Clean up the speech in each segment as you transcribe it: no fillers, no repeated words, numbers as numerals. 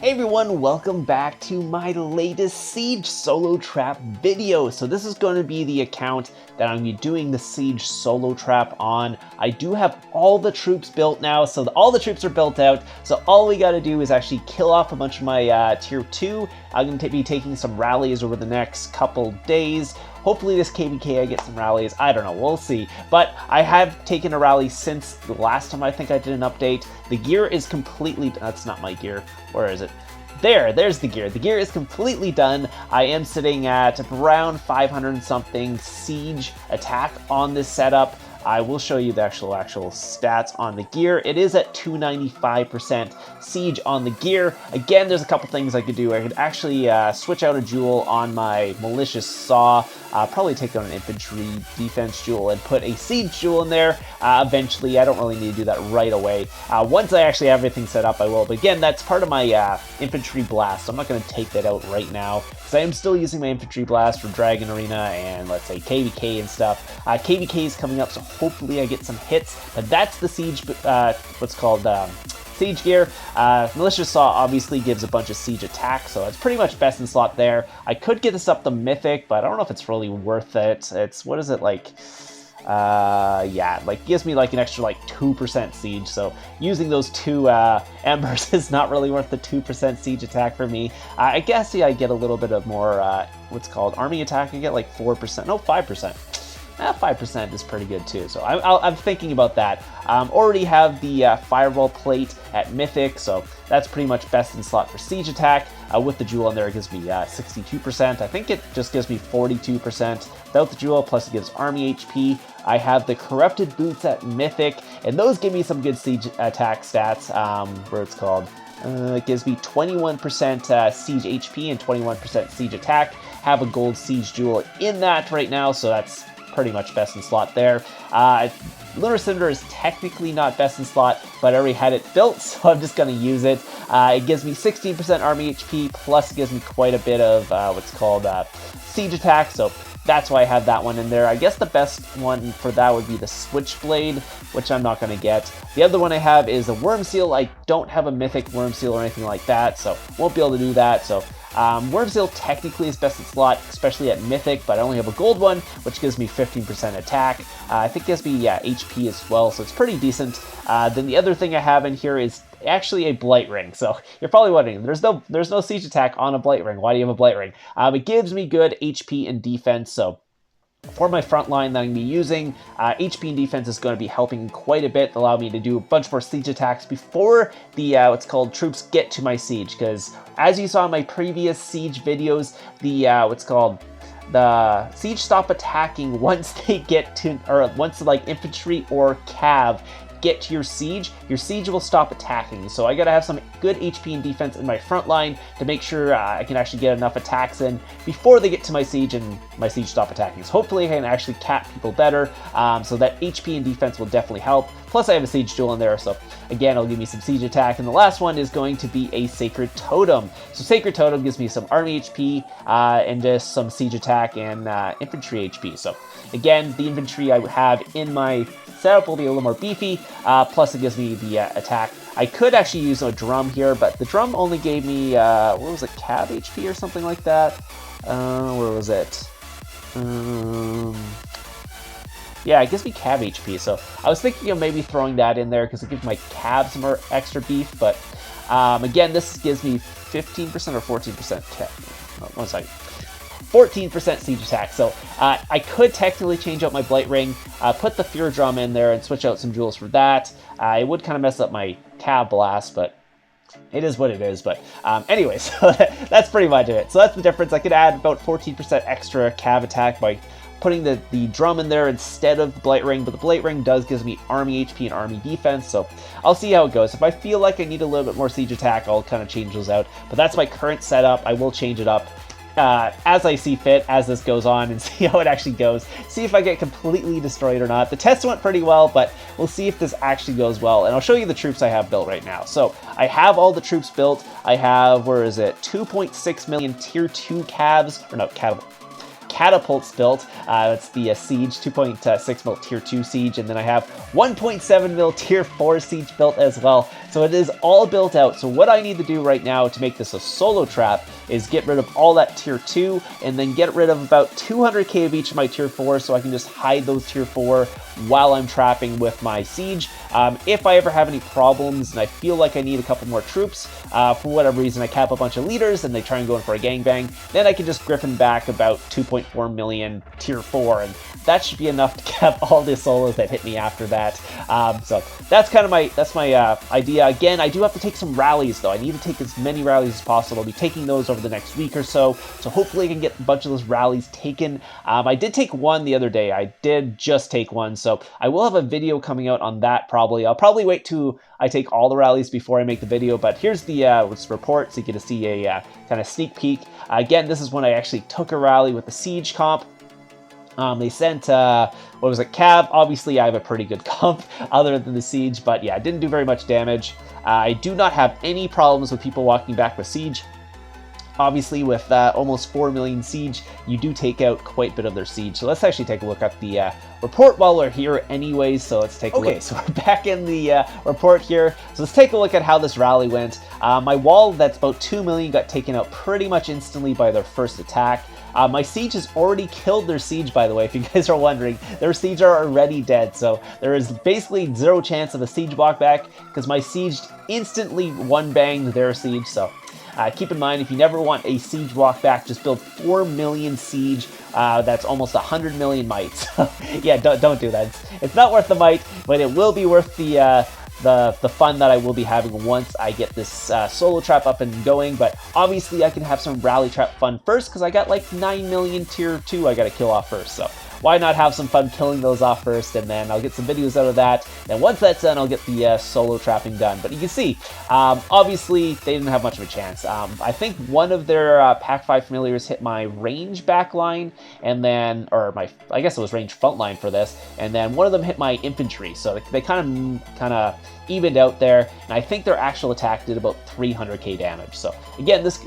Hey everyone, welcome back to my latest Siege solo trap video. So this is going to be the account that I'm going to be doing the Siege solo trap on. I do have all the troops built now, so all the troops are built out. So all we got to do is actually kill off a bunch of my tier 2. I'm going to be taking some rallies over the next couple days. Hopefully this KVK I get some rallies. I don't know, we'll see. But I have taken a rally since the last time I think I did an update. The gear is completely... That's not my gear. Where is it? There's the gear. The gear is completely done. I am sitting at around 500 and something siege attack on this setup. I will show you the actual stats on the gear. It is at 295% siege on the gear. Again, there's a couple things I could do. I could actually switch out a jewel on my malicious saw, probably take out an infantry defense jewel and put a siege jewel in there. Eventually, I don't really need to do that right away. Once I actually have everything set up, I will. But again, that's part of my infantry blast. So I'm not going to take that out right now because I am still using my infantry blast for Dragon Arena and let's say KVK and stuff. KVK is coming up, so hopefully I get some hits, but that's the siege, what's called siege gear. Malicious Saw obviously gives a bunch of siege attack, so it's pretty much best in slot there. I could get this up to Mythic, but I don't know if it's really worth it. It's, what is it, like, yeah, like gives me like an extra like 2% siege, so using those two embers is not really worth the 2% siege attack for me. I guess, yeah, I get a little bit of more, what's called army attack. I get like 4%, no, 5%. 5% is pretty good too, so I'm thinking about that. Already have the Fireball plate at Mythic, so that's pretty much best in slot for siege attack. With the jewel in there, it gives me 62%. I think it just gives me 42% without the jewel, plus it gives army HP. I have the Corrupted Boots at Mythic, and those give me some good siege attack stats, where it's called... it gives me 21% siege HP and 21% siege attack. Have a gold siege jewel in that right now, so that's pretty much best in slot there. Lunar Cinder is technically not best in slot, but I already had it built, so I'm just going to use it. It gives me 16% army HP, plus it gives me quite a bit of what's called siege attack, so that's why I have that one in there. I guess the best one for that would be the Switchblade, which I'm not going to get. The other one I have is a Worm Seal. I don't have a Mythic Worm Seal or anything like that, so won't be able to do that. So Worm Seal technically is best in slot, especially at Mythic, but I only have a gold one, which gives me 15% attack. I think it gives me HP as well, so it's pretty decent. Then the other thing I have in here is actually a Blight Ring. So you're probably wondering, there's no siege attack on a Blight Ring. Why do you have a Blight Ring? It gives me good HP and defense, so for my front line that I'm going to be using, HP and defense is going to be helping quite a bit, allow me to do a bunch more siege attacks before the what's called troops get to my siege, because as you saw in my previous siege videos, the what's called the siege stop attacking once they get to, or once like infantry or cav get to your siege will stop attacking. So I gotta have some good HP and defense in my front line to make sure I can actually get enough attacks in before they get to my siege and my siege stop attacking. So hopefully I can actually cap people better, so that HP and defense will definitely help. Plus I have a siege jewel in there, so again, it'll give me some siege attack. And the last one is going to be a Sacred Totem. So Sacred Totem gives me some army HP and just some siege attack and infantry HP. So again, the infantry I have in my setup will be a little more beefy, plus it gives me the attack. I could actually use a drum here, but the drum only gave me, what was it, cav HP or something like that? Where was it? Yeah, it gives me cav HP, so I was thinking of maybe throwing that in there because it gives my cav some more extra beef, but again, this gives me 15% or 14% cav. Oh, 1 second. 14% siege attack, so I could technically change out my Blight Ring, put the Fear Drum in there and switch out some jewels for that. It would kind of mess up my Cav Blast, but it is what it is. But anyways, so that's pretty much it. So that's the difference. I could add about 14% extra Cav attack by putting the drum in there instead of the Blight Ring, but the Blight Ring does give me army HP and army defense, so I'll see how it goes. If I feel like I need a little bit more siege attack, I'll kind of change those out, but that's my current setup. I will change it up as I see fit as this goes on and see how it actually goes. See if I get completely destroyed or not. The test went pretty well, but we'll see if this actually goes well. And I'll show you the troops I have built right now. So I have all the troops built. I have, where is it? 2.6 million tier 2 calves, or no, catapults built. It's the Siege 2.6 mil tier 2 Siege, and then I have 1.7 mil tier 4 Siege built as well. So it is all built out. So what I need to do right now to make this a solo trap is get rid of all that tier 2 and then get rid of about 200k of each of my tier 4 so I can just hide those tier 4 while I'm trapping with my siege. If I ever have any problems and I feel like I need a couple more troops, for whatever reason I cap a bunch of leaders and they try and go in for a gangbang, then I can just griffin back about 2.4 million tier 4, and that should be enough to cap all the solos that hit me after that. So that's kind of my idea. Again, I do have to take some rallies though. I need to take as many rallies as possible. I'll be taking those over the next week or so. So hopefully I can get a bunch of those rallies taken. I did take one the other day. I did just take one. So I will have a video coming out on that probably. I'll probably wait till I take all the rallies before I make the video, but here's the report so you get to see a kind of sneak peek. Again, this is when I actually took a rally with the siege comp. They sent, what was it, Cav? Obviously, I have a pretty good comp other than the siege, but yeah, I didn't do very much damage. I do not have any problems with people walking back with siege. Obviously, with almost 4 million siege, you do take out quite a bit of their siege. So let's actually take a look at the report while we're here anyways. So let's take a look. Okay, so we're back in the report here. So let's take a look at how this rally went. My wall that's about 2 million got taken out pretty much instantly by their first attack. My siege has already killed their siege, by the way, if you guys are wondering. Their siege are already dead, so there is basically zero chance of a siege walk back because my siege instantly one-banged their siege, so keep in mind, if you never want a siege walk back, just build 4 million siege. That's almost 100 million mites. Yeah, don't do that. It's not worth the mite, but it will be worth the fun that I will be having once I get this solo trap up and going. But obviously I can have some rally trap fun first because I got like 9 million tier 2 I gotta kill off first. So why not have some fun killing those off first, and then I'll get some videos out of that. And once that's done, I'll get the solo trapping done. But you can see, obviously they didn't have much of a chance. I think one of their Pack 5 familiars hit my range back line, and then, or I guess it was range front line for this, and then one of them hit my infantry. So they kind of evened out there, and I think their actual attack did about 300k damage. So again, this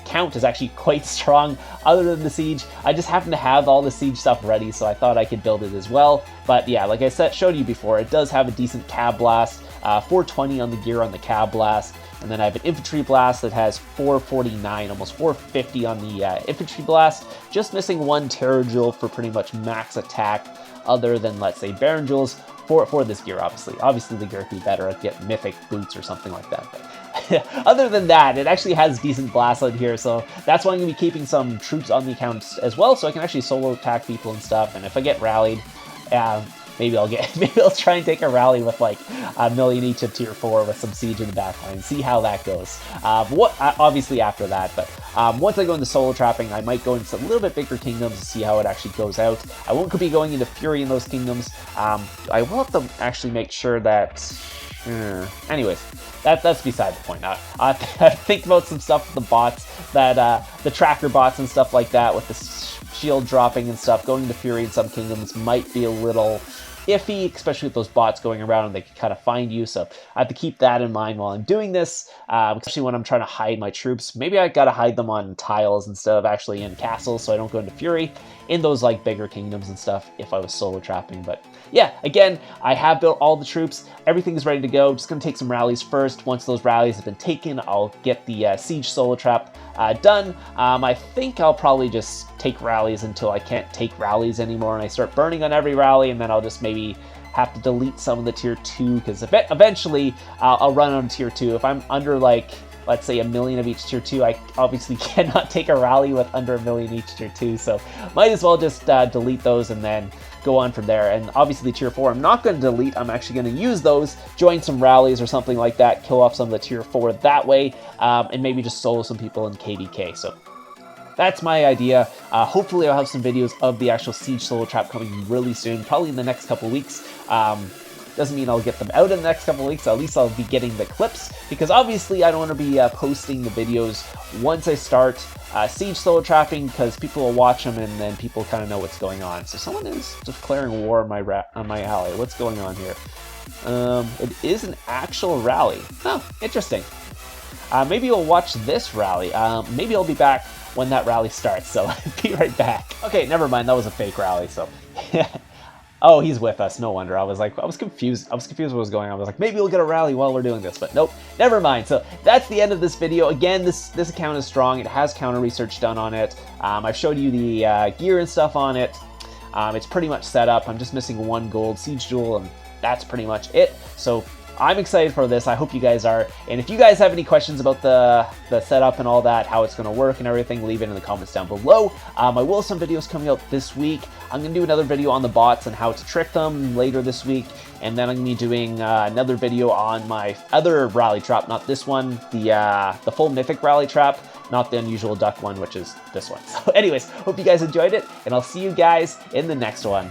count is actually quite strong other than the siege. I just happen to have all the siege stuff ready, so I thought I could build it as well. But yeah, like I showed you before, it does have a decent cab blast, 420 on the gear on the cab blast, and then I have an infantry blast that has 449, almost 450 on the infantry blast, just missing one terror jewel for pretty much max attack, other than, let's say, Baron jewels for this gear, obviously. Obviously the gear could be better. I'd get mythic boots or something like that, but other than that, it actually has decent blast on here, so that's why I'm going to be keeping some troops on the account as well, so I can actually solo attack people and stuff. And if I get rallied, maybe I'll try and take a rally with like a million each of tier 4 with some siege in the back line, see how that goes. Obviously after that, but once I go into solo trapping, I might go into some little bit bigger kingdoms to see how it actually goes out. I won't be going into Fury in those kingdoms. I will have to actually make sure that... anyways, that's beside the point. I think about some stuff with the bots, that the tracker bots and stuff like that, with the shield dropping and stuff. Going into Fury in some kingdoms might be a little iffy, especially with those bots going around and they can kind of find you. So I have to keep that in mind while I'm doing this, especially when I'm trying to hide my troops. Maybe I gotta hide them on tiles instead of actually in castles, so I don't go into Fury in those like bigger kingdoms and stuff if I was solo trapping. But yeah, again, I have built all the troops. Everything's ready to go. Just gonna take some rallies first. Once those rallies have been taken, I'll get the siege solo trap done. I think I'll probably just take rallies until I can't take rallies anymore and I start burning on every rally, and then I'll just maybe have to delete some of the tier 2, because eventually I'll run on tier 2. If I'm under like, let's say, 1 million of each tier 2, I obviously cannot take a rally with under 1 million each tier 2, so might as well just delete those and then go on from there. And obviously tier 4 I'm not going to delete. I'm actually going to use those, join some rallies or something like that, kill off some of the tier 4 that way, and maybe just solo some people in KDK. So that's my idea. Hopefully I'll have some videos of the actual siege solo trap coming really soon, probably in the next couple weeks. Doesn't mean I'll get them out in the next couple of weeks. At least I'll be getting the clips, because obviously I don't want to be posting the videos once I start siege solo trapping, because people will watch them and then people kind of know what's going on. So someone is declaring war on my ally. What's going on here? It is an actual rally. Oh, interesting. Maybe you'll watch this rally. Maybe I'll be back when that rally starts, so be right back. Okay, never mind, that was a fake rally, so Oh, he's with us. No wonder. I was confused. I was confused what was going on. I was like, maybe we'll get a rally while we're doing this, but nope, never mind. So that's the end of this video. Again, this account is strong. It has counter research done on it. I've showed you the gear and stuff on it. It's pretty much set up. I'm just missing 1 gold siege jewel, and that's pretty much it. So I'm excited for this. I hope you guys are. And if you guys have any questions about the setup and all that, how it's going to work and everything, leave it in the comments down below. I will have some videos coming out this week. I'm going to do another video on the bots and how to trick them later this week. And then I'm going to be doing another video on my other rally trap, not this one, the full mythic rally trap, not the unusual duck one, which is this one. So anyways, hope you guys enjoyed it, and I'll see you guys in the next one.